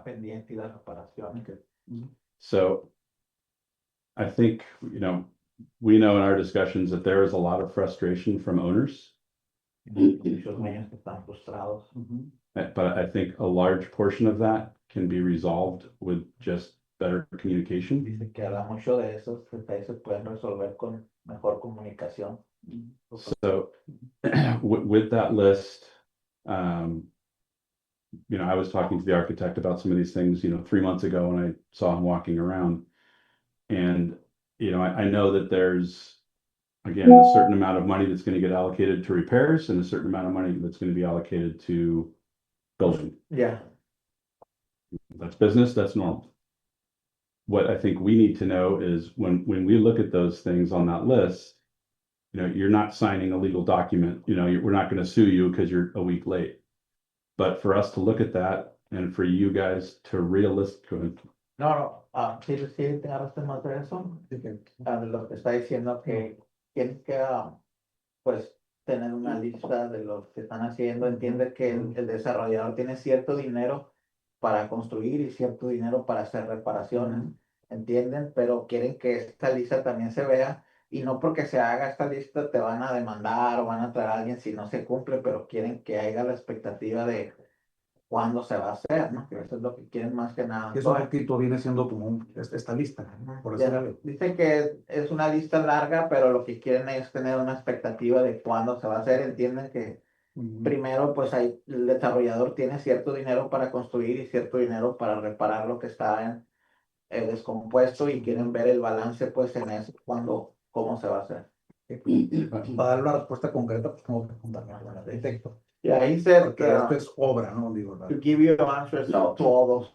pendiente y la reparación. Okay. So I think, you know, we know in our discussions that there is a lot of frustration from owners. Muchos dueños que están frustrados. But I think a large portion of that can be resolved with just better communication. Dice que habla mucho de esos detalles se pueden resolver con mejor comunicación. So with that list, you know, I was talking to the architect about some of these things, you know, 3 months ago when I saw him walking around. And, you know, I know that there's, again, a certain amount of money that's going to get allocated to repairs and a certain amount of money that's going to be allocated to building. Yeah. That's business, that's normal. What I think we need to know is when we look at those things on that list, you know, you're not signing a legal document, you know, we're not going to sue you because you're a week late. But for us to look at that and for you guys to realistically. No, sí, sí, te agarraste más de eso. Lo que está diciendo que tienes que, pues, tener una lista de lo que están haciendo. Entiende que el desarrollador tiene cierto dinero para construir y cierto dinero para hacer reparaciones. Entienden, pero quieren que esta lista también se vea. Y no porque se haga esta lista te van a demandar o van a traer a alguien si no se cumple, pero quieren que haya la expectativa de cuándo se va a hacer, ¿no? Que eso es lo que quieren más que nada. Eso un poquito viene siendo como esta lista, por decirlo. Dice que es una lista larga, pero lo que quieren es tener una expectativa de cuándo se va a hacer. Entienden que primero, pues el desarrollador tiene cierto dinero para construir y cierto dinero para reparar lo que está descompuesto y quieren ver el balance, pues, en eso, cómo se va a hacer. Para dar una respuesta concreta, pues tengo que contarme con el arquitecto. Yeah, he said Porque esto es obra, ¿no? Digo, to give you answers to all those,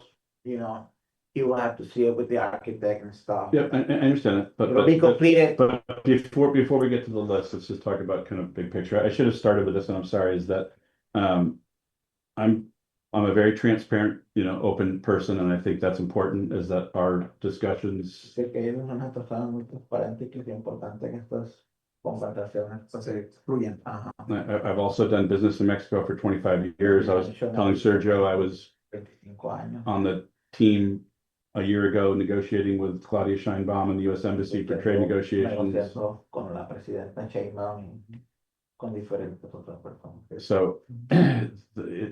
you know, he will have to see it with the architect and stuff. Yeah, I understand it, It'll be completed. But before we get to the list, let's just talk about kind of big picture. I should have started with this, and I'm sorry, is that I'm a very transparent, you know, open person, and I think that's important, is that our discussions. Sé que ellos son una persona muy transparente y que es importante que estas conversaciones se fluyen. I've also done business in Mexico for 25 years. I was telling Sergio I was 25 años. on the team a year ago negotiating with Claudia Scheinbaum in the U.S. Embassy for trade negotiations. Con la presidenta Sheinbaum y con diferentes otras personas. So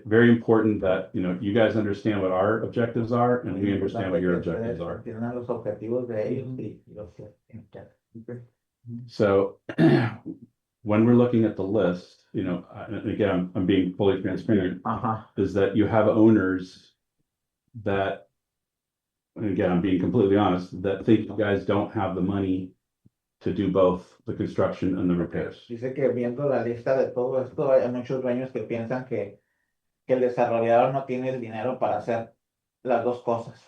very important that, you know, you guys understand what our objectives are and we understand what your objectives are. Tienen los objetivos de ellos y los que tienen. So when we're looking at the list, you know, and again, I'm being fully transparent, is that you have owners that, and again, I'm being completely honest, that think you guys don't have the money to do both the construction and the repairs. Dice que viendo la lista de todo esto, hay muchos dueños que piensan que el desarrollador no tiene el dinero para hacer las dos cosas,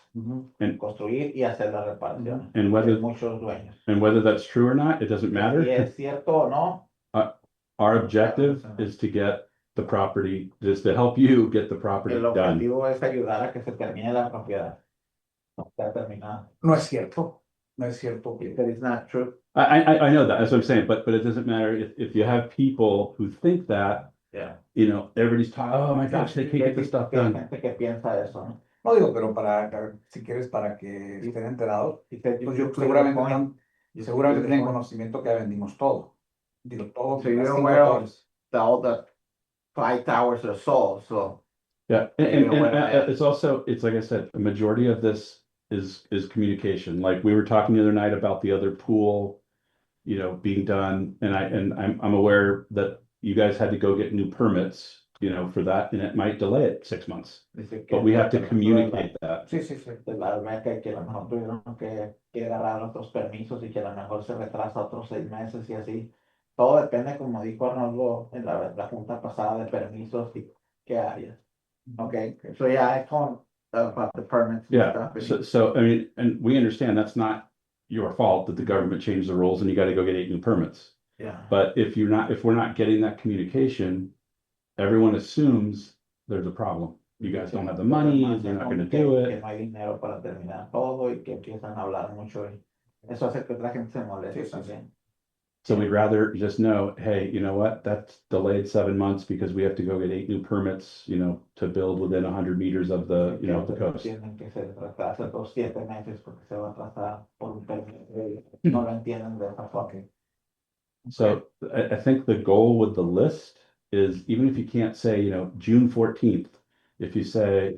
construir y hacer la reparación. And whether muchos dueños. And whether that's true or not, it doesn't matter. Si es cierto o no. Our objective is to get the property, just to help you get the property El done. objetivo es ayudar a que se termine la propiedad. No está terminada. No es cierto. No es cierto. That is not true. I know that, that's what I'm saying, but it doesn't matter if you have people who think that, Yeah. you know, everybody's talking, oh my gosh, they can't get this stuff done. Hay gente que piensa eso, ¿no? No digo, pero si quieres, para que estén enterados, pues yo seguramente tienen conocimiento que ya vendimos todo. Digo, todo. So you're aware of all the 5 towers are sold, so. Yeah, and it's also, it's like I said, a majority of this is communication. Like we were talking the other night about the other pool, you know, being done, and I'm aware that you guys had to go get new permits, you know, for that, and it might delay it 6 months. But we have to communicate that. Sí. La alberca que a lo mejor tuvieron que agarrar otros permisos y que a lo mejor se retrasa otros 6 meses y así. Todo depende, como dijo Arnoldo en la junta pasada, de permisos y qué áreas. Okay, so yeah, I told about the permits. Yeah, so I mean, and we understand that's not your fault that the government changed the rules and you got to go get 8 new permits. Yeah. But if we're not getting that communication, everyone assumes there's a problem. You guys don't have the money, you're not going to do it. Que no hay dinero para terminar todo y que empiezan a hablar mucho y eso hace que otra gente se moleste también. So we'd rather just know, hey, you know what, that's delayed 7 months because we have to go get 8 new permits, to build within 100 meters of the, the coast. Tienen que se retrasa por 7 meses porque se va a atrasar por un permiso. No lo entienden de esa forma. So I think the goal with the list is, even if you can't say, June 14th, if you say,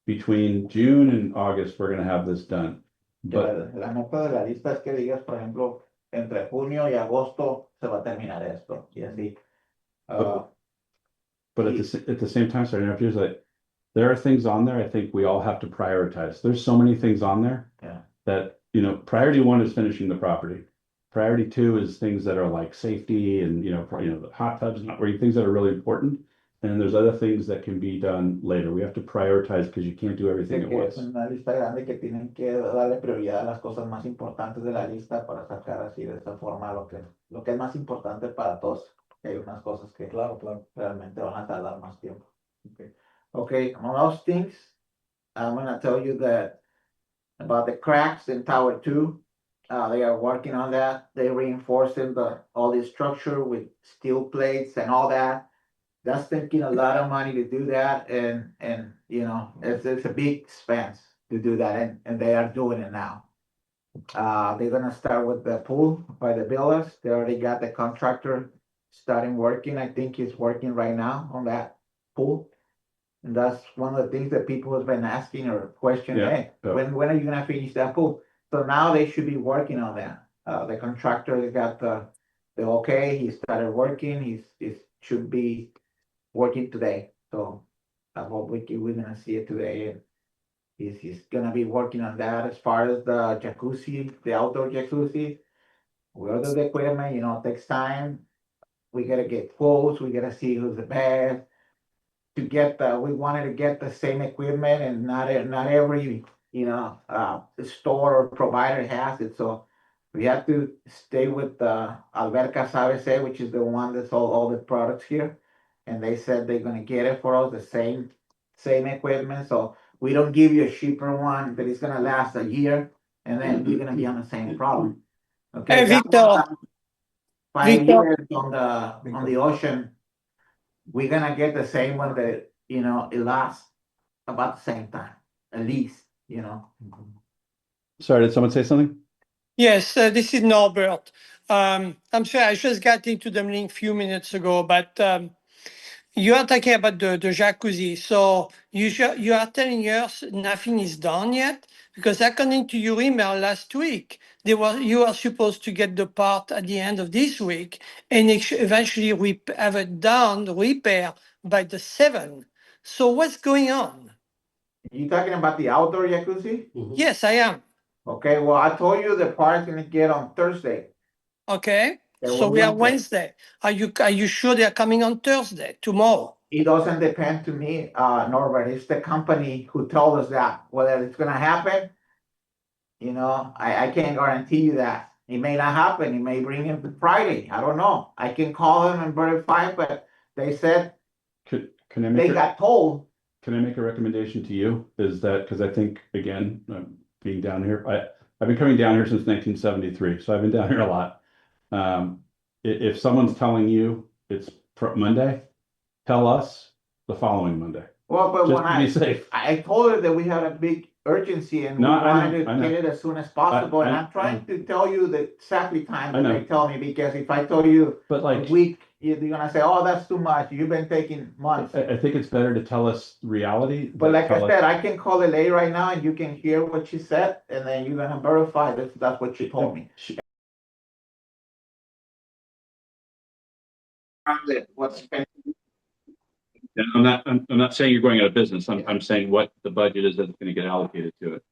between June and August, we're gonna have this done. But La meta de la lista es que digas, por ejemplo, entre junio y agosto se va a terminar esto, y así. But at the same time, sorry, after like, there are things on there I think we all have to prioritize. There's so many things on there that, priority 1 is finishing the property. Priority 2 is things that are like safety and, the hot tubs, things that are really important. And there's other things that can be done later. We have to prioritize because you can't do everything at once. Es una lista grande que tienen que darle prioridad a las cosas más importantes de la lista para sacar así de esa forma lo que es más importante para todos. Hay unas cosas que realmente van a tardar más tiempo. Okay, on those things, I'm gonna tell you that about the cracks in Tower 2. They are working on that. They're reinforcing all the structure with steel plates and all that. That's taking a lot of money to do that, and it's a big expense to do that, and they are doing it now. They're gonna start with the pool by the villas. They already got the contractor starting working. I think he's working right now on that pool. And that's one of the things that people have been asking or questioning. Hey, when are you gonna finish that pool? So now they should be working on that. The contractor got the okay. He started working. He should be working today. So I hope we're gonna see it today. And he's gonna be working on that. As far as the jacuzzi, the outdoor jacuzzi, we order the equipment. It takes time. We gotta get quotes. We gotta see who's the best. We wanted to get the same equipment, and not every store or provider has it. So we have to stay with Albercas ABC, which is the one that sold all the products here, and they said they're gonna get it for us, the same equipment. So we don't give you a cheaper one that is gonna last a year, and then you're gonna be on the same problem. Okay, Hey, Victor. 5 years on the ocean. We're gonna get the same one that it lasts about the same time, at least. Sorry, did someone say something? Yes, this is Norbert. I'm sorry, I just got into the meeting a few minutes ago, but you are talking about the jacuzzi. So you are telling us nothing is done yet? Because according to your email last week, you are supposed to get the part at the end of this week, and eventually we have it done, repair by the 7th. So what's going on? You talking about the outdoor jacuzzi? Yes, I am. Okay, well, I told you the part's gonna get on Thursday. Okay, They so will we are Wednesday. Wednesday. Are you sure they are coming on Thursday, tomorrow? It doesn't depend to me, Norbert. It's the company who told us that. Whether it's gonna happen, I can't guarantee you that. It may not happen. It may bring him Friday. I don't know. I can call them and verify, but they said Can I they make got told. Can I make a recommendation to you? Is that, because I think, again, being down here, I've been coming down here since 1973, so I've been down here a lot. If someone's telling you it's Monday, tell us the following Monday. Well, but Just when to be safe. I told her that we had a big urgency and No, we I wanted know. to get it as soon as possible. And I'm trying to tell you the exactly time that they tell me, because if I told you But a week, you're gonna say, "Oh, that's too much. You've been taking months." I think it's better to tell us reality. But like I said, I can call the lady right now and you can hear what she said, and then you're gonna verify that that's what she told me. I'm not saying you're going out of business. I'm saying what the budget is that's going to get allocated to it.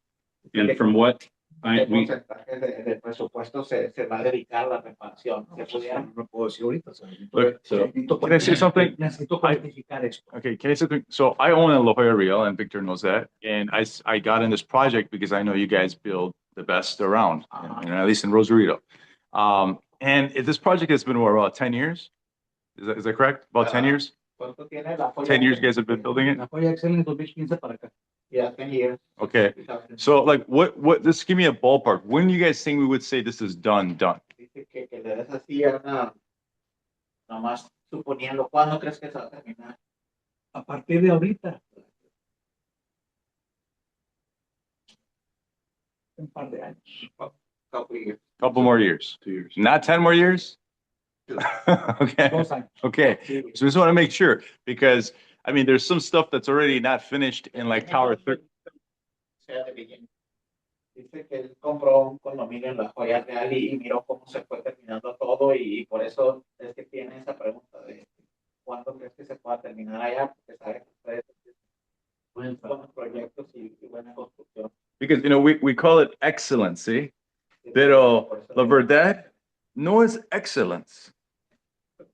And from what El porcentaje del presupuesto se va a dedicar a la reparación. No puedo decir ahorita. Look, so Can I say something? Necesito cuantificar esto. Okay, can I say something? So I own a La Jolla Real, and Victor knows that. And I got in this project because I know you guys build the best around, and at least in Rosarito. And this project has been about 10 years. Is that correct? About 10 years? 10 years you guys have been building it? La Jolla Excel en 2015 para acá. Yeah, 10 years. Okay. So like what, just give me a ballpark. When do you guys think we would say this is done? que le des así a una, nomás suponiendo, ¿cuándo crees que se va a terminar? A partir de ahorita. Un par de años. Couple years. Couple more years. 2 years. Not 10 more years? Okay. 2 años. Okay. So we just want to make sure because I mean, there's some stuff that's already not finished in like Tower 3. Sea de beginning. Dice que él compró un condominio en la Joya Real y miró cómo se fue terminando todo y por eso es que tiene esa pregunta de cuándo crees que se pueda terminar allá, porque sabe que ustedes tienen buenos proyectos y buena construcción. Because, you know, we call it excellency, pero la verdad no es excellence.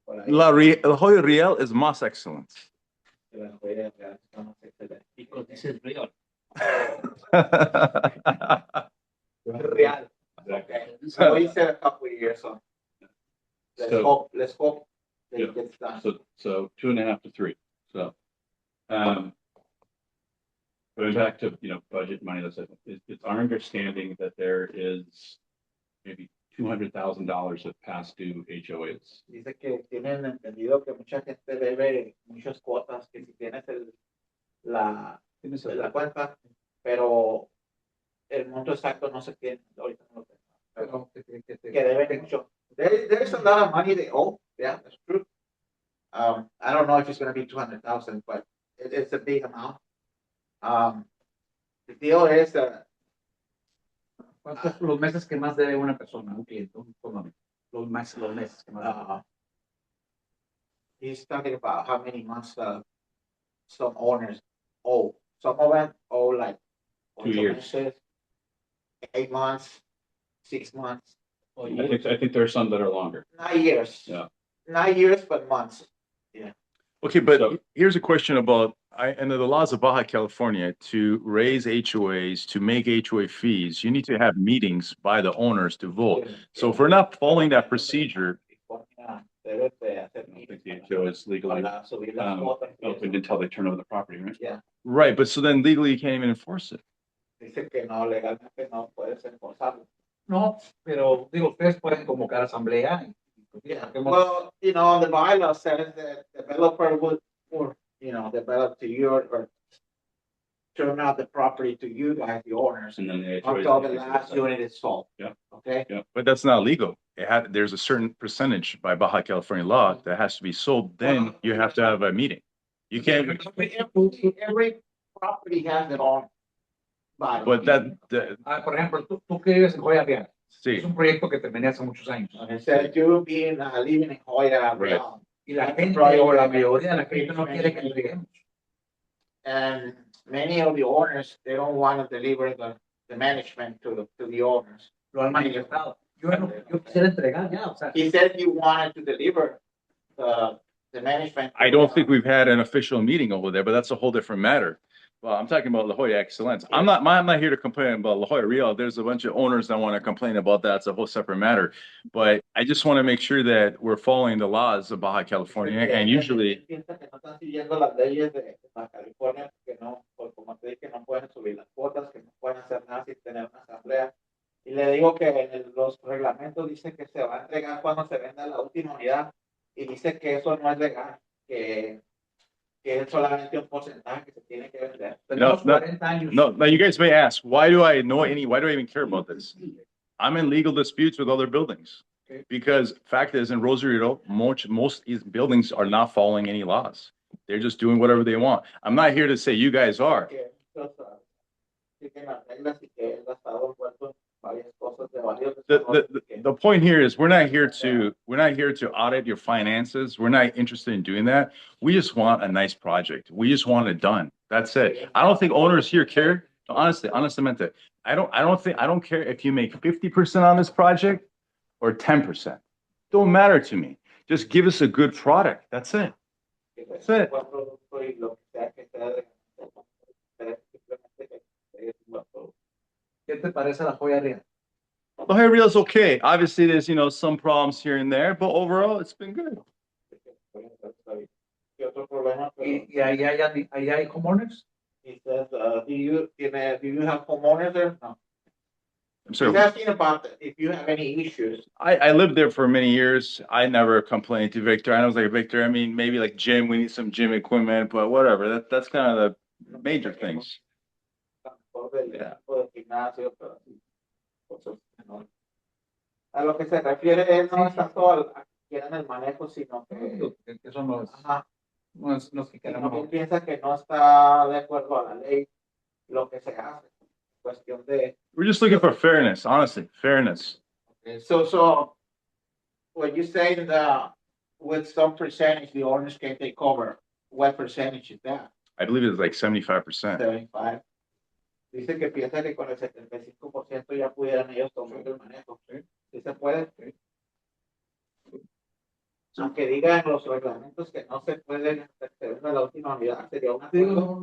Por ahí, La Joya Real es más excellence. la Joya Real está más excelente. Because this is real. Real. Okay. So he said a couple of years, so let's hope that Yeah. it gets done. So 2.5 to 3. So, going back to, you know, budget money, it's our understanding that there is maybe $200,000 of past due HOAs. Dice que tienen entendido que mucha gente debe muchas cuotas, que si tienes la cuenta, pero el monto exacto no se tiene, ahorita no lo tengo, pero que deben mucho. There's a lot of money they owe, yeah, that's true. I don't know if it's going to be 200,000, but it's a big amount. The deal is ¿Cuántos los meses que más debe una persona, un cliente, un condominio? Los meses que más debe. he's talking about how many months some owners owe. Some of them owe like 2 years. meses, 8 months, 6 months, I think there are some that are longer. 9 years. Yeah. 9 years, but months. Okay, but So- here's a question about, under the laws of Baja California, to raise HOAs, to make HOA fees, you need to have meetings by the owners to vote. So if we're not following that procedure, I don't think the HOA is legally open until they turn over the property, right? Yeah. right, but so then legally you can't even enforce it. Dice que no, legalmente no puedes enforzarlo. No, pero digo, ustedes pueden convocar asamblea. Yeah, well, you know, the bylaw says that developer would, or, you know, develop to you or turn out the property to you guys, the owners, And then the HOA. until the last unit is sold. Yeah. Okay? But that's not legal. There's a certain percentage by Baja California law that has to be sold, then you have to have a meeting. You can't, Every property has their own bylaw. but Por ejemplo, tú que vives en Joya Real. sí. Es un proyecto que terminé hace muchos años. And it says you being living in Joya, Right. Y la gente, o la mayoría de la gente no quiere que entreguemos. and many of the owners, they don't want to deliver the management to the owners. Lo han manifestado. Yo quisiera entregar ya, o sea. He said he wanted to deliver the management. I don't think we've had an official meeting over there, but that's a whole different matter. Well, I'm talking about La Jolla Excellence. I'm not here to complain about La Jolla Real. There's a bunch of owners that want to complain about that. It's a whole separate matter. But I just want to make sure that we're following the laws of Baja California, and usually, Piensa que no están siguiendo las leyes de Baja California, que no, como te dije, no pueden subir las cuotas, que no pueden hacer nada sin tener una asamblea. Y le digo que en los reglamentos dice que se va a entregar cuando se venda la última unidad, y dice que eso no es legal, que es solamente un porcentaje que se tiene que vender. Tenemos 40 años. no, now you guys may ask, why do I even care about this? I'm in legal disputes with other buildings. Because fact is, in Rosarito, most these buildings are not following any laws. They're just doing whatever they want. I'm not here to say you guys are. Que muchos siguen las reglas y que él ha estado envuelto en varias cosas de varios desarrollos que- The point here is we're not here to audit your finances. We're not interested in doing that. We just want a nice project. We just want it done. That's it. I don't think owners here care. Honestly, I don't care if you make 50% on this project or 10%. Don't matter to me. Just give us a good product. That's it. That's it. buen producto y lo que sea que sea de- simplemente que es un buen producto. ¿Qué te parece la Joya Real? The Jolla Real is okay. Obviously, there's, some problems here and there, but overall, it's been good. ¿Qué otro problema? ¿Y ahí hay homeowners? He says, do you have homeowners there? No. I'm He's sorry. asking about if you have any issues. I lived there for many years. I never complained to Victor. I was like, Victor, I mean, maybe like gym, we need some gym equipment, but whatever. That's kind of the major things. Yeah. A lo que se refiere él no es tanto a que quieran el manejo, sino que, Eso no es, ajá, no es lo que sino que él queremos. piensa que no está de acuerdo a la ley lo que se hace. Cuestión de. We're just looking for fairness, honestly, fairness. So when you say that with some percentage the owners can take over, what percentage is that? I believe it's like 75%. 75. Dice que piensa que con el 75% ya pudieran ellos tomar el manejo. ¿Sí se puede? Aunque digan los reglamentos que no se pueden acceder a la última unidad, sería una Digo,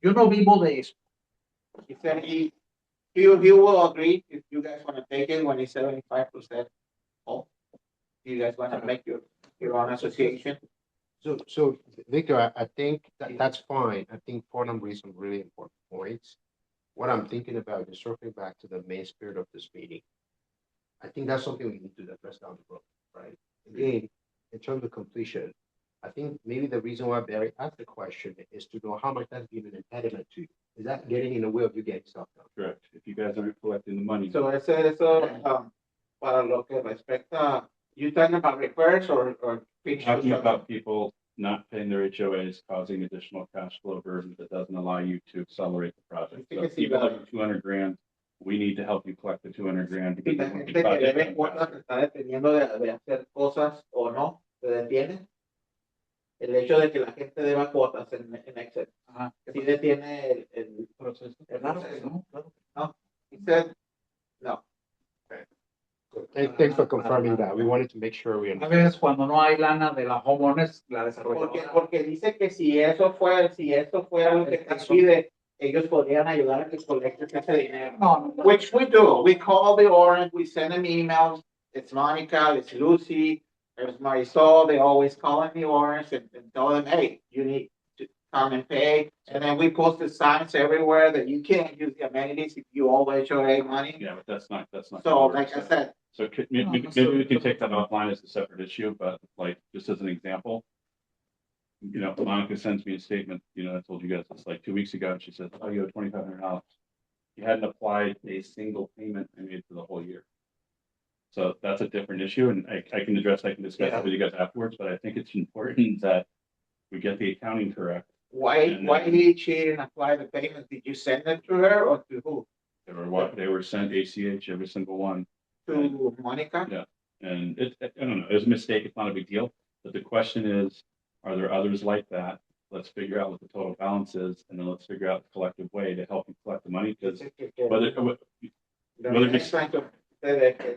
yo no vivo de eso. He said he will agree if you guys want to take it when it's 75% off. You guys want to make your own association. So Victor, I think that's fine. I think four number is some really important points. What I'm thinking about is circling back to the main spirit of this meeting. I think that's something we need to address down the road, right? Again, in terms of completion, I think maybe the reason why Barry asked the question is to know how much that's given an impediment to. Is that getting in the way of you getting stuff done? Correct. If you guys aren't collecting the money. So eso para lo que respecta, you talking about repairs or fixed Talking construction? about people not paying their HOAs, causing additional cash flow burden that doesn't allow you to accelerate the project. So if people have 200 grand, we need to help you collect the 200 grand. Y la gente que debe cuotas está dependiendo de hacer cosas o no, se detiene. El hecho de que la gente deba cuotas en Excel, sí detiene el proceso. No, he said, no. Thanks for confirming that. We wanted to make sure we A understand. veces cuando no hay lana de la homeowners, la desarrolladora. Porque dice que si eso fue algo que se pide, ellos podrían ayudar a que colecten ese dinero. No, Which we do. We call the orange, we send them emails. It's Monica, it's Lucy, there's Marisol. They always call in the orange and tell them, hey, you need to come and pay. And then we post the signs everywhere that you can't use the amenities if you owe HOA money. Yeah, but that's not. So like I said. So maybe we can take that offline as a separate issue, but like, just as an example. You know, Monica sends me a statement, you know, I told you guys this like 2 weeks ago, and she said, oh, you owe $2,500. You hadn't applied a single payment I made for the whole year. So that's a different issue, and I can discuss it with you guys afterwards, but I think it's important that we get the accounting correct. Why did she didn't apply the payment? Did you send it to her or to who? They were sent ACH, every single one. To Monica? Yeah, and I don't know, it was a mistake, it's not a big deal, but the question is, are there others like that? Let's figure out what the total balance is, and then let's figure out the collective way to help you collect the money, because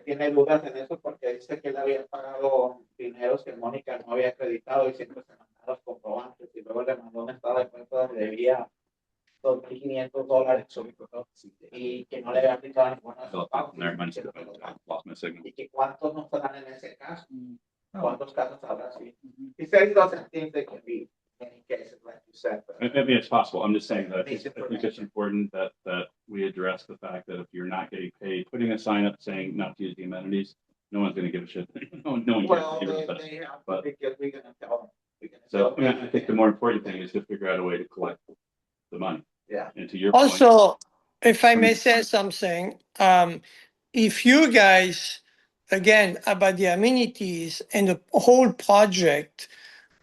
Tiene dudas en eso porque dice que él había pagado dineros que Mónica no había acreditado y siempre se mandaron los comprobantes y luego le mandó un estado de cuenta donde debía $2,500 y que no le había aplicado ninguno de esos pagos. Y que cuántos no estarán en ese caso. ¿Cuántos casos habrá así? He said he doesn't think they can be any cases like you said. I mean, it's possible. I'm just saying that I think it's important that we address the fact that if you're not getting paid, putting a sign up saying not to use the amenities, no one's going to give a shit. No one cares. Well, they have to, because we're going to tell them. So I think the more important thing is to figure out a way to collect the money. Yeah. And to your point. Also, if I may say something, if you guys, again, about the amenities and the whole project,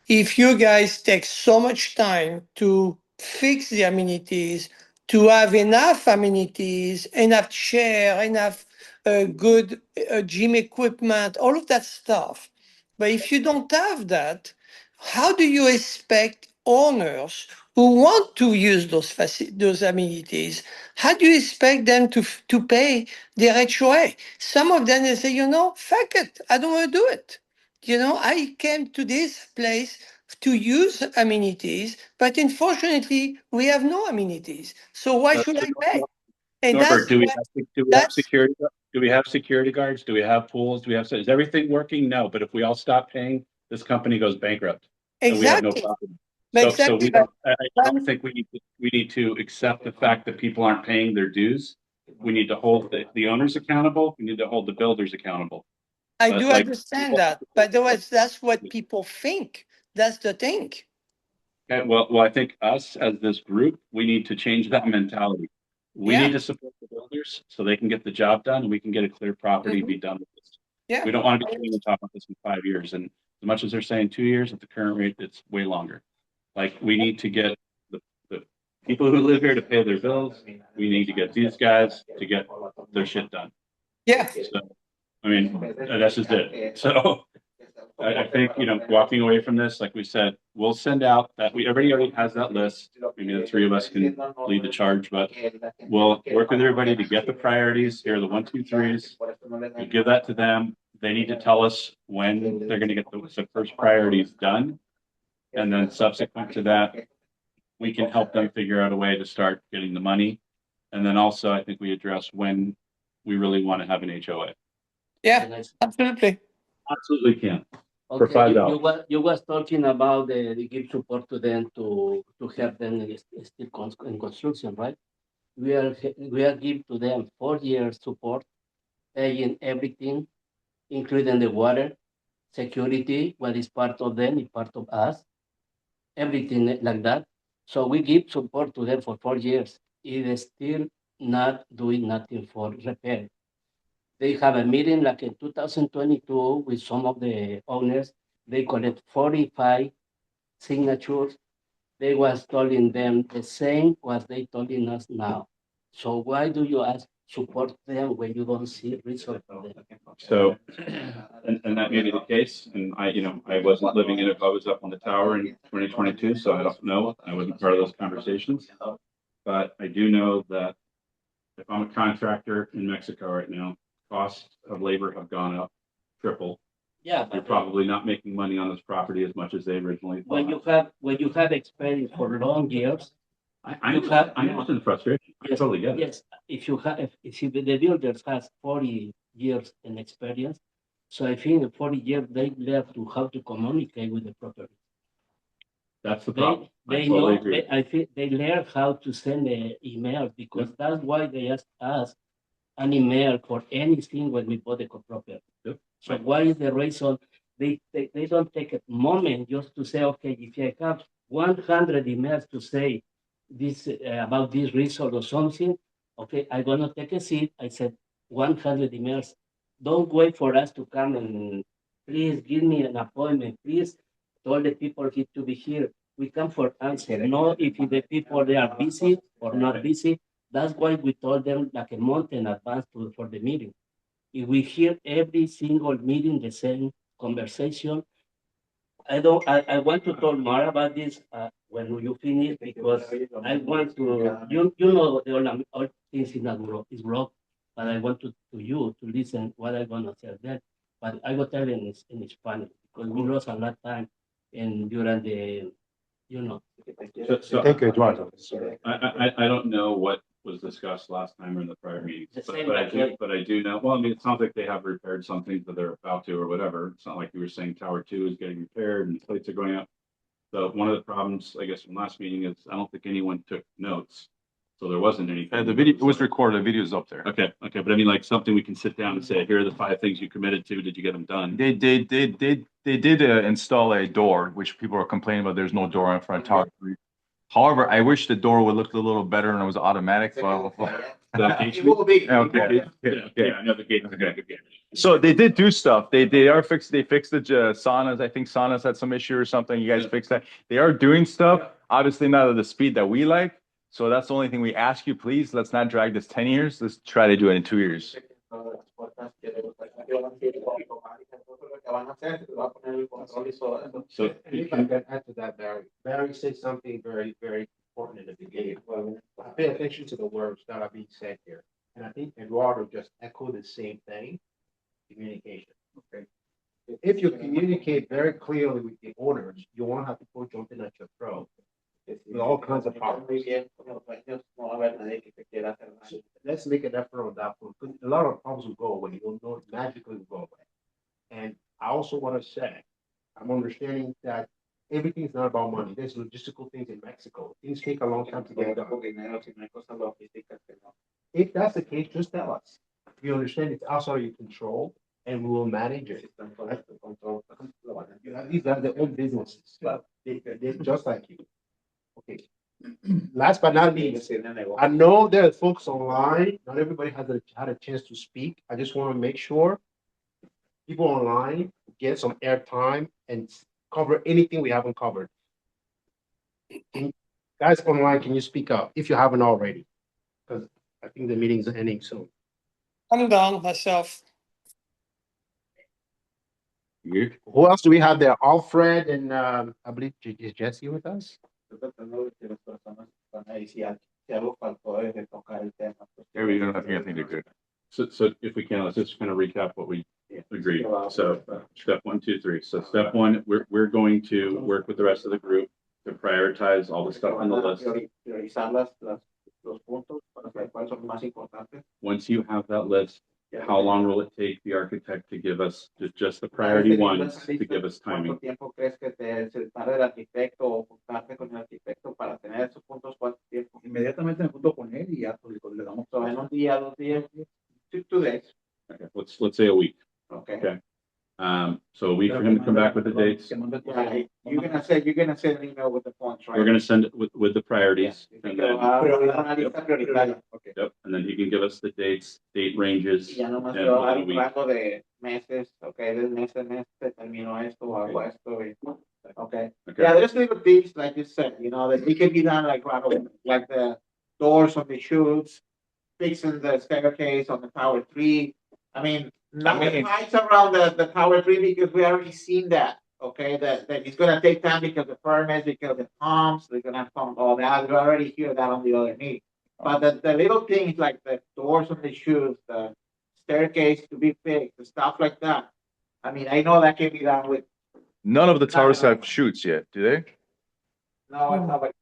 if you guys take so much time to fix the amenities, to have enough amenities, enough chair, enough good gym equipment, all of that stuff. But if you don't have that, how do you expect owners who want to use those amenities, how do you expect them to pay their HOA? Some of them, they say, you know, fuck it, I don't want to do it. You know, I came to this place to use amenities, but unfortunately, we have no amenities. So why should I pay? And Norbert, do we have security? Do we have security guards? Do we have pools? Is everything working? No, but if we all stop paying, this company goes bankrupt. And we have no problem. So I don't think we need to accept the fact that people aren't paying their dues we need to hold the owners accountable. We need to hold the builders accountable. I But do like- understand that, but that's what people think. That's the thing. Okay, well, I think us as this group, we need to change that mentality. We Yeah. need to support the builders so they can get the job done and we can get a clear property and be done with this. Yeah. We don't want to be sitting on top of this in 5 years. And as much as they're saying 2 years, at the current rate, it's way longer. Like, we need to get the people who live here to pay their bills. We need to get these guys to get their shit done. Yeah. So, I mean, that's just it. So I think, walking away from this, like we said, we'll send out that everybody already has that list. Maybe the three of us can lead the charge, but we'll work with everybody to get the priorities. Here are the 1, 2, 3s. We'll give that to them. They need to tell us when they're going to get the first priorities done. And then subsequent to that, we can help them figure out a way to start getting the money. And then also, I think we address when we really want to have an HOA. Yeah, absolutely. Absolutely can. Okay, $5. you was talking about the give support to them to help them in construction, right? We are give to them 4 years support, paying everything, including the water, security, what is part of them, is part of us, everything like that. So we give support to them for 4 years. It is still not doing nothing for repair. They have a meeting like in 2022 with some of the owners. They collect 45 signatures. They was telling them the same what they telling us now. So why do you ask support them when you don't see results of them? So, and that may be the case. And I wasn't living in it. I was up on the tower in 2022, so I don't know. I wasn't part of those conversations. But I do know that if I'm a contractor in Mexico right now, costs of labor have gone up triple. Yeah, You're but probably not making money on this property as much as they originally thought. when you have experience for long years, I you understand the frustration. I yes, totally get it. yes. If the builders has 40 years in experience, so I think in 40 years they learn to how to communicate with the property. That's the problem. I They totally know. agree. I think they learn how to send an email because that's why they ask us an email for anything when we bought the property. Yep. So why is the reason they don't take a moment just to say, okay, if I have 100 emails to say this about this result or something, okay, I'm gonna take a seat. I said 100 emails. Don't wait for us to come and please give me an appointment. Please tell the people here to be here. We come for answer. No, if the people they are busy or not busy. That's why we told them like a month in advance for the meeting. If we hear every single meeting the same conversation, I want to talk more about this when you finish because I want to, all things in that world is wrong, but I want to you to listen what I'm going to say then. But I will tell in Spanish because we lost a lot of time and during the, So Thank you, Eduardo. I don't know what was discussed last time or in the prior meetings, The but same I do know, well, I mean, it sounds like they have repaired some things that they're about to or whatever. It's not like you were saying Tower 2 is getting repaired and plates are going up. So one of the problems, I guess, from last meeting is I don't think anyone took notes. So there wasn't anything. The video was recorded, the video's up there. Okay, but I mean, like something we can sit down and say, here are the 5 things you committed to. Did you get them done? They did install a door, which people are complaining about. There's no door in front of Tower 3. However, I wish the door would look a little better and it was automatic. It will be. Okay. Yeah, I know the gate. Okay. So they did do stuff. They fixed the saunas. I think saunas had some issue or something. You guys fixed that. They are doing stuff. Obviously not at the speed that we like. So that's the only thing we ask you, please. Let's not drag this 10 years. Let's try to do it in 2 years. So If I can add to that, Barry. Barry said something very, very important in the beginning. Pay attention to the words that are being said here. And I think Eduardo just echoed the same thing, communication. Okay. If you communicate very clearly with the owners, you won't have people jumping at your throat. With all kinds of problems. Let's make an effort on that one. A lot of problems will go away. You don't know magically will go away. And I also want to say, I'm understanding that everything's not about money. There's logistical things in Mexico. Things take a long time to get done. if that's the case, just tell us. You understand it's outside of your control and we will manage it. These are their own businesses. They're just like you. Okay. Last but not least, I know there are folks online. Not everybody had a chance to speak. I just want to make sure people online get some airtime and cover anything we haven't covered. Guys online, can you speak up if you haven't already? Because I think the meeting's ending soon. I'm done myself. Who else do we have there? Alfred and I believe is Jesse with us? There we don't have anything to do. So if we can, let's just kind of recap what we agreed. So step 1, 2, 3. So step 1, we're going to work with the rest of the group to prioritize all the stuff on the list. Once you have that list, how long will it take the architect to give us just the priority ones to give us timing? Inmediatamente me junto con él y ya pues, le damos todo. En un día, 2 días, 2 days. Okay, let's say a week. Okay. Okay. So a week for him to come back with the dates. Yeah, you're gonna send an email with the points, right? We're gonna send it with the priorities. And then, Okay. yep, and then he can give us the dates, date ranges. Ya nomás and te va a dar a un week. rango de meses, okay, del mes a mes termino esto, hago esto, okay. Okay. Yeah, there's little things like you said, you know, that it can be done like right away, like the doors on the chutes, fixing the staircase on the tower 3. I mean, not the pipes around the tower 3 because we already seen that. Okay, that it's gonna take time because the permits, because the pumps, they're gonna pump all that. We already hear that on the other meeting. But the little things like the doors on the chutes, the staircase to be fixed, the stuff like that. I mean, I know that can be done with. None of the towers have chutes yet, do they? No, it's not like.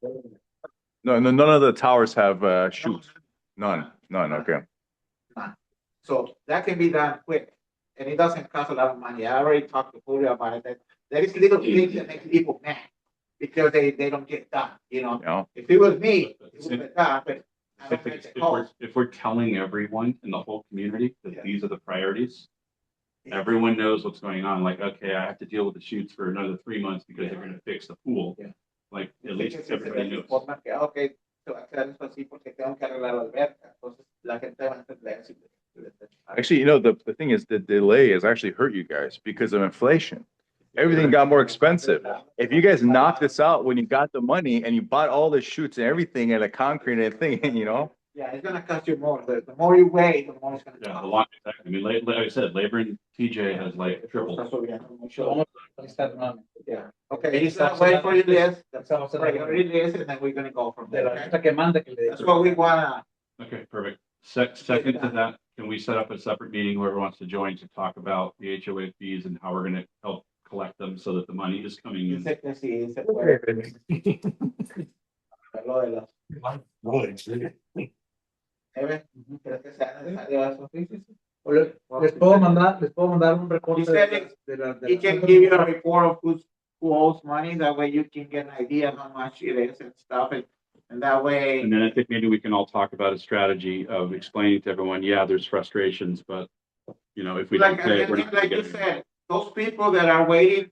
No, none of the towers have chutes. None, okay. So that can be done quick, and it doesn't cost a lot of money. I already talked to Julio about it. That there is little things that make people mad because they don't get done. You know, Yeah. if it was me, it would have done. But I don't make the calls. If we're telling everyone in the whole community that these are the priorities, everyone knows what's going on. Like, okay, I have to deal with the shoots for another 3 months because they're going to fix the pool. Yeah. Like, at least everybody knows. Okay, so hacer esto así porque tengo que arreglar la alberca. Entonces la gente va a entender así. Actually, you know, the thing is the delay has actually hurt you guys because of inflation. Everything got more expensive. If you guys knocked this out when you got the money and you bought all the chutes and everything and the concrete and thing, you know? Yeah, it's gonna cost you more. The more you wait, the more it's gonna Yeah, cost. a lot. I mean, like I said, labor in TJ has like tripled. Yeah, okay, he's gonna wait for your list, that's priority list, and then we're gonna go from there. Okay? That's what we wanna, Okay, perfect. Second to that, can we set up a separate meeting, whoever wants to join, to talk about the HOA fees and how we're gonna help collect them so that the money is coming in? dice que sí, se puede. Lo de los. ¿Crees que sea necesario eso? Sí, sí, sí. Les puedo mandar un reporte He said he can give you a report of who owes money, that way you can get an idea of how much it is and stuff, and that way. And then I think maybe we can all talk about a strategy of explaining to everyone, yeah, there's frustrations, but you know, if we don't pay, we're not gonna Like get you it. said, those people that are waiting,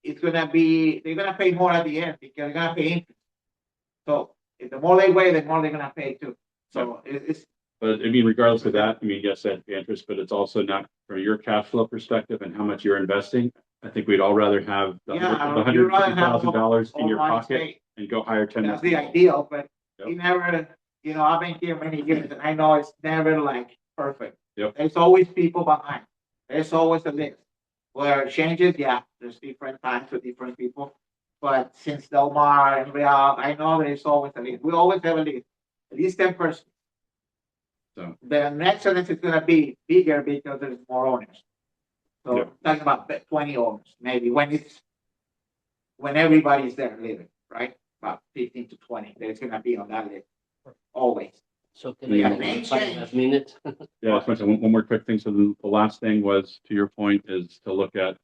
they're gonna pay more at the end because they're gonna pay interest. So if the more they wait, the more they're gonna pay too. So it's. But I mean, regardless of that, I mean, yes, that'd be interest, but it's also not from your cash flow perspective and how much you're investing. I think we'd all rather have the $150,000 in your pocket and go hire 10. That's the ideal, but Yep. you never, you know, I've been here many years and I know it's never like perfect. Yep. There's always people behind. There's always a list. Where it changes, yeah, there's different times with different people. But since Delmar and Real, I know there's always a list. We always have a list, at least 10 persons. So. The next sentence is gonna be bigger because there's more owners. So Yep. talking about 20 owners, maybe when everybody's there living, right? About 15 to 20, there's gonna be on that list, always. So can I Yeah, have name 5 change. minutes? Yeah, that's fine. One more quick thing. So the last thing was, to your point, is to look at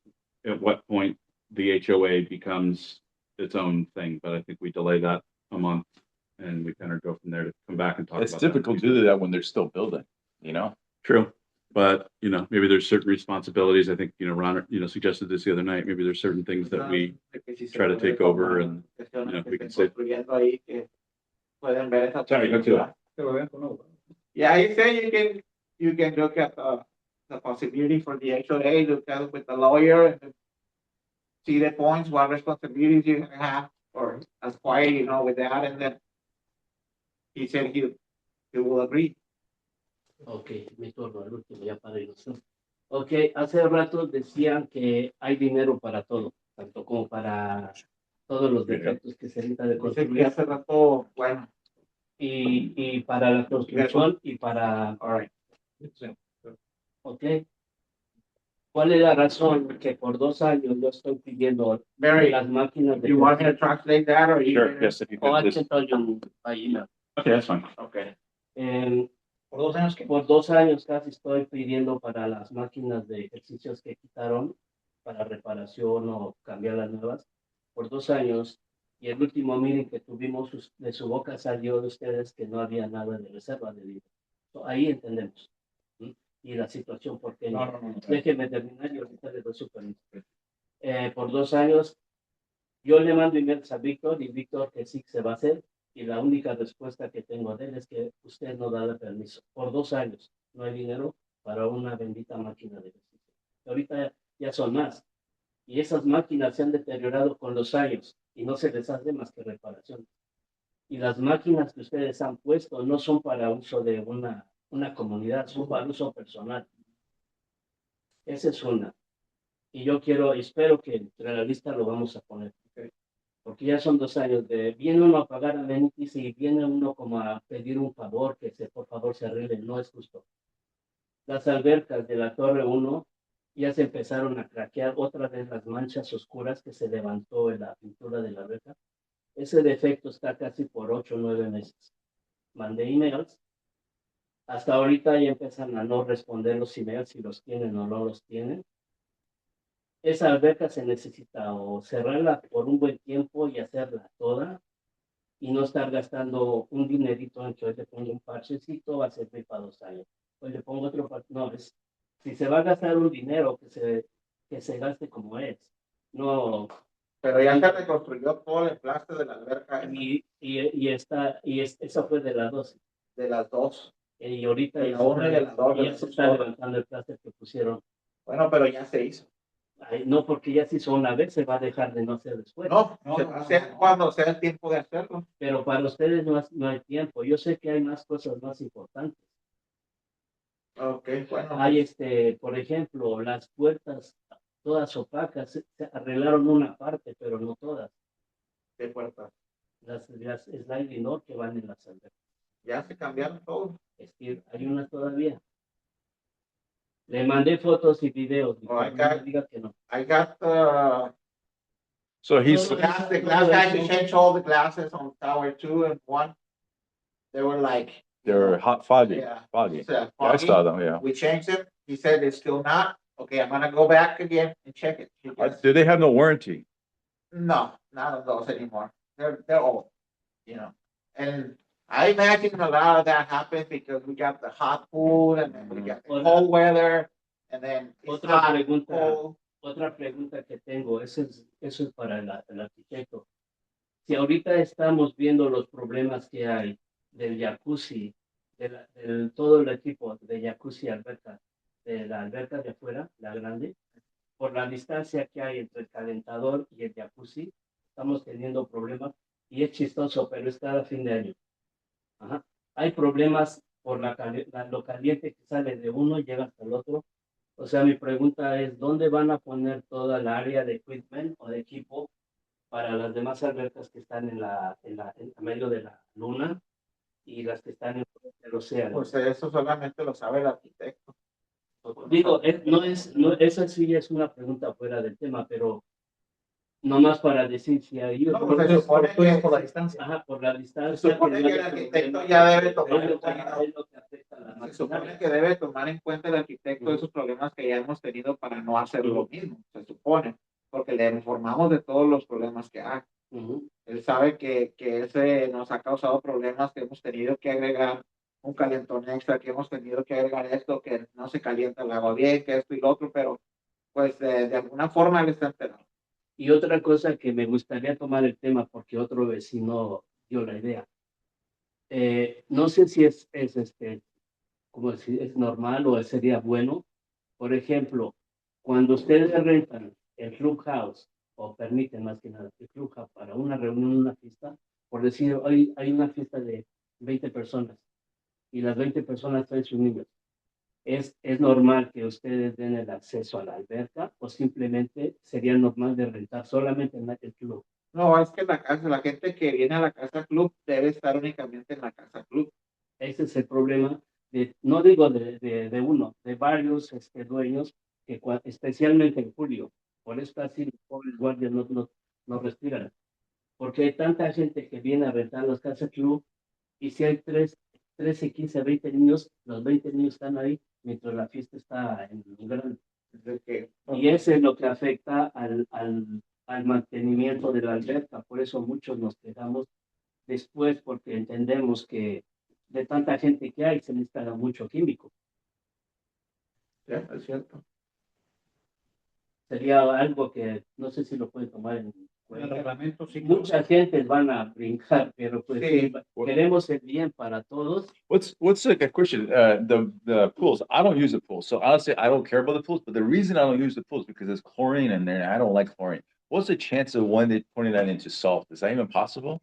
what point the HOA becomes its own thing, but I think we delay that a month. and we kind of go from there to come back and talk It's about that. difficult to do that when they're still building, you know? True. But, you know, maybe there's certain responsibilities. I think, you know, Ron, you know, suggested this the other night. Maybe there's certain things that we try to take over and, you know, we can say. Pueden ver esa Sorry, go to it. Yeah, I say you can look at the possibility for the HOA, look at it with the lawyer and see the points, what responsibilities you have, or acquire, you know, with that, and then he said he will agree. Ok, mi turno, el último, ya para irnos. Ok, hace rato decían que hay dinero para todo, tanto como para todos los defectos que se necesitan de Dice que construir hace rato, bueno, y para la construcción y para... all right. Ok. ¿Cuál es la razón que por 2 años yo estoy pidiendo Mary, las máquinas de... you want me to translate that, or you? Sure, yes, if you Oh, could, I please. can tell you by email. Okay, that's fine. Okay. Por 2 años, por 2 años casi estoy pidiendo para las máquinas de ejercicios que quitaron para reparación o cambiar las nuevas. Por 2 años, y el último meeting que tuvimos, de su boca salió de ustedes que no había nada de reserva de dinero. Ahí entendemos. ¿Sí? Y la situación, porque No. déjenme terminar y ahorita les doy su permiso. Por 2 años, yo le mando emails a Víctor y Víctor que sí se va a hacer. Y la única respuesta que tengo de él es que usted no da el permiso. Por 2 años no hay dinero para una bendita máquina de ejercicio. Ahorita ya son más. Y esas máquinas se han deteriorado con los años y no se les hace más que reparación. Y las máquinas que ustedes han puesto no son para uso de una comunidad, son para uso personal. Esa es una. Y yo espero que entre la lista lo vamos a poner. Porque ya son 2 años viene uno a pagar amenities y viene uno como a pedir un favor, que por favor se arregle, no es justo. Las albercas de la Torre 1 ya se empezaron a craquear otra vez las manchas oscuras que se levantó en la pintura de la alberca. Ese defecto está casi por 8 o 9 meses. Mandé emails. Hasta ahorita ya empiezan a no responder los emails si los tienen o no los tienen. Esa alberca se necesita o cerrarla por un buen tiempo y hacerla toda y no estar gastando un dinerito en que hoy le pongo un parchecito, va a servir para 2 años. Hoy le pongo otro parche. No, si se va a gastar un dinero, que se gaste como es. No. Pero ya se reconstruyó todo el emplaste de la alberca. Esa fue de las 2. De las 2. Y ahorita De la 1 y de la 2. ya se está levantando el plaster que pusieron. Bueno, pero ya se hizo. Ay, no, porque ya se hizo una vez, se va a dejar de no hacer después. No, se va a hacer cuando sea el tiempo de hacerlo. Pero para ustedes no hay tiempo. Yo sé que hay más cosas más importantes. Ok, bueno. Hay, por ejemplo, las puertas todas opacas, se arreglaron una parte, pero no todas. ¿Qué puertas? Las sliding door que van en las albercas. Ya se cambiaron todo. Es que hay unas todavía. Le mandé fotos y videos. Oh, I no got- me diga que no. I got So he's, the glass guy to change all the glasses on tower 2 and 1. They were like. they're hot, foggy, Yeah. foggy. It's, Yeah, I foggy. saw them, yeah. We changed it. He said it's still not. Okay, I'm gonna go back again and check it. Because- Do they have no warranty? No, not of those anymore. They're old, you know. And I imagine a lot of that happens because we got the hot pool and then we got the cold weather and then it's Otra hot, pregunta. cold. Otra pregunta que tengo, eso es para el arquitecto. Si ahorita estamos viendo los problemas que hay del jacuzzi, todo el equipo de jacuzzi alberca, de la alberca de afuera, la grande, por la distancia que hay entre el calentador y el jacuzzi, estamos teniendo problemas y es chistoso, pero es cada fin de año. Ajá. Hay problemas por lo caliente que sale de uno y llega hasta el otro. O sea, mi pregunta es, ¿dónde van a poner toda el área de equipment o de equipo para las demás albercas que están en medio de la luna y las que están en el océano? Pues eso solamente lo sabe el arquitecto. Digo, esa sí es una pregunta fuera del tema, pero nomás para decir si hay... No, pues se supone que por la distancia. Ajá, por la se distancia. supone que el arquitecto ya debe tomar en cuenta. Es lo que afecta a la Se maquinaria. supone que debe tomar en cuenta el arquitecto esos problemas que ya hemos tenido para no hacer lo mismo, se supone, porque le informamos de todos los problemas que hay. Ujú. Él sabe que ese nos ha causado problemas, que hemos tenido que agregar un calentón extra, que hemos tenido que agregar esto, que no se calienta el agua bien, que esto y lo otro, pero pues de alguna forma él está enterado. Y otra cosa que me gustaría tomar el tema porque otro vecino dio la idea. No sé si como decir, es normal o sería bueno. Por ejemplo, cuando ustedes rentan el clubhouse o permiten más que nada el clubhouse para una reunión, una fiesta, por decir, hoy hay una fiesta de 20 personas y las 20 personas traen sus niños. ¿Es normal que ustedes den el acceso a la alberca o simplemente sería normal de rentar solamente en el club? No, es que la gente que viene a la casa club debe estar únicamente en la casa club. Ese es el problema, no digo de uno, de varios dueños, que especialmente en julio, por eso así los pobres guardias no respiran, porque hay tanta gente que viene a rentar las casas club y si hay 13, 15, 20 niños, los 20 niños están ahí mientras la fiesta está en grande. Y eso es lo que afecta al mantenimiento de la alberca, por eso muchos nos quedamos después porque entendemos que de tanta gente que hay se necesita mucho químico. Ya, es cierto. Sería algo que no sé si lo pueden tomar en El cuenta. reglamento sí. Mucha gente van a brincar, pero pues Sí. queremos el bien para todos. What's like a question? The pools. I don't use the pool, so honestly, I don't care about the pools. But the reason I don't use the pools is because there's chlorine in there, and I don't like chlorine. What's the chance of one day putting that into salt? Is that even possible?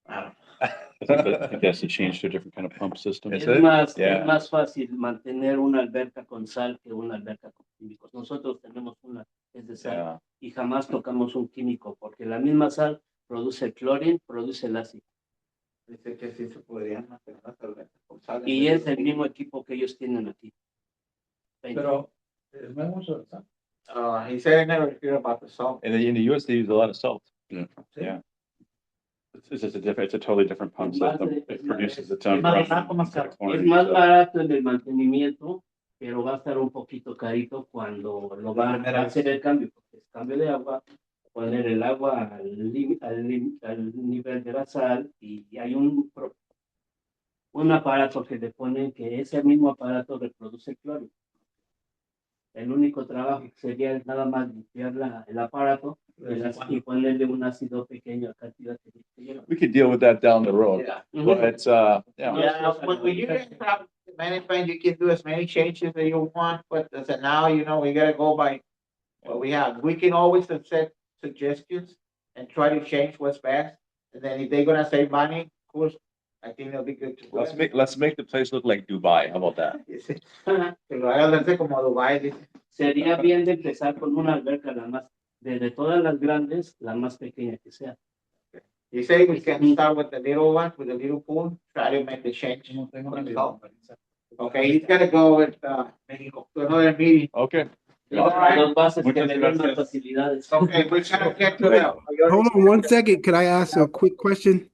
I guess it changed to a different kind of pump system. Is Es it? más, Yeah. es más fácil mantener una alberca con sal que una alberca con químicos. Nosotros tenemos una, es de sal, Yeah. y jamás tocamos un químico, porque la misma sal produce el clorine, produce el ácido. Dice que sí se podrían mantener las albercas con sal. Y es el mismo equipo que ellos tienen aquí. Pero no hay mucho, ¿sabes? He said I never hear about the salt. In the US, they use a lot of salt. Yeah. Yeah. It's just it's a totally different pump system. It produces its own. Es más barato, más caro. Es más barato en el mantenimiento, pero va a estar un poquito carito cuando lo va a hacer el cambio, porque es cambio de agua, poner el agua al nivel de la sal y hay un aparato que le ponen que ese mismo aparato reproduce el cloro. El único trabajo sería nada más limpiar el aparato y ponerle un ácido pequeño a cantidad que We could deal with that down the road. Yeah. But it's yeah. Yeah, when you get management, you can do as many changes that you want, but as of now, we gotta go by what we have. We can always accept suggestions and try to change what's best. And then if they're gonna save money, of course, I think it'll be good to. Let's make the place look like Dubai. How about that? Que lo haga verse como Dubai, dice. Sería bien de empezar con una alberca la más, de todas las grandes, la más pequeña que sea. You say we can start with the little one, with the little pool, try to make the change. Okay, he's gonna go with, Mexico, to another meeting. Okay. All right. Los bases que Muchas le den más gracias. facilidades. Okay, we're gonna get to that. Hold on one second. Could I ask a quick question?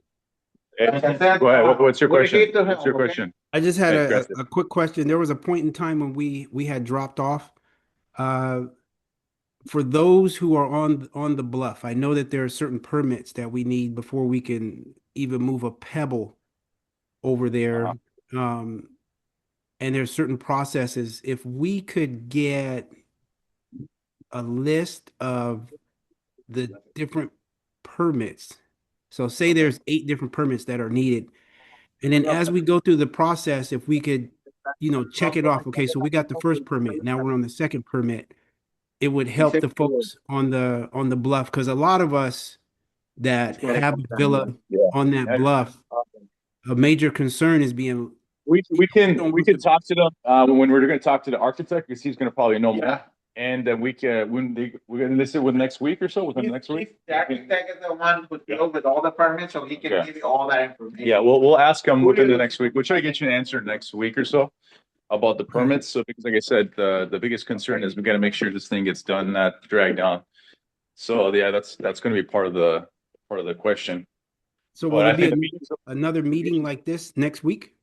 Go ahead. What's your We're question? here to What's your help, okay? question? I just had Hey, a gracias. quick question. There was a point in time when we had dropped off. For those who are on the bluff, I know that there are certain permits that we need before we can even move a pebble over there. And there's certain processes. If we could get a list of the different permits. So say there's 8 different permits that are needed. And then as we go through the process, if we could, check it off. Okay, so we got the first permit. Now we're on the second permit. It would help the folks on the bluff, because a lot of us that have a villa on that bluff, a major concern is being. We can talk to them when we're going to talk to the architect, because he's going to probably know more. And then we're going to list it with next week or so, within the next week. The architect is the one who deals with all the permits, so he can give you all that information. Yeah, we'll ask him within the next week. We'll try to get you an answer next week or so about the permits. So because like I said, the biggest concern is we got to make sure this thing gets done, not dragged down. So yeah, that's going to be part of the question. So will there be another meeting like this next week?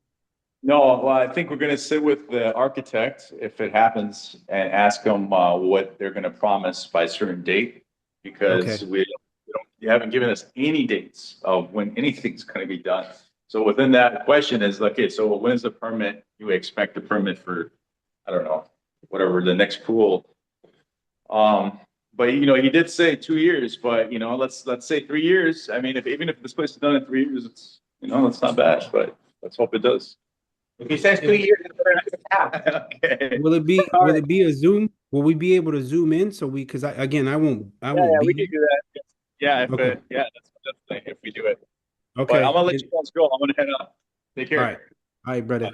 No, well, I think we're going to sit with the architect if it happens and ask them what they're going to promise by a certain date, because we don't You haven't given us any dates of when anything's gonna be done. So within that question is, okay, so when's the permit, you expect the permit for, I don't know, whatever, the next pool? But you know, he did say 2 years, but you know, let's say 3 years. I mean, even if this place is done in 3 years, it's, you know, it's not bad, but let's hope it does. If he says 2 years, it's better not to have. Okay. Will it be a Zoom? Will we be able to zoom in? So because again, I won't Yeah, be we there. can do that. Yeah, Okay. that's definitely if we do it. Okay. But I'm gonna let you guys go. I'm gonna head up. Take care. All right, brother.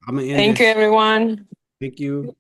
I'm gonna end Thank you, this. everyone. Thank you.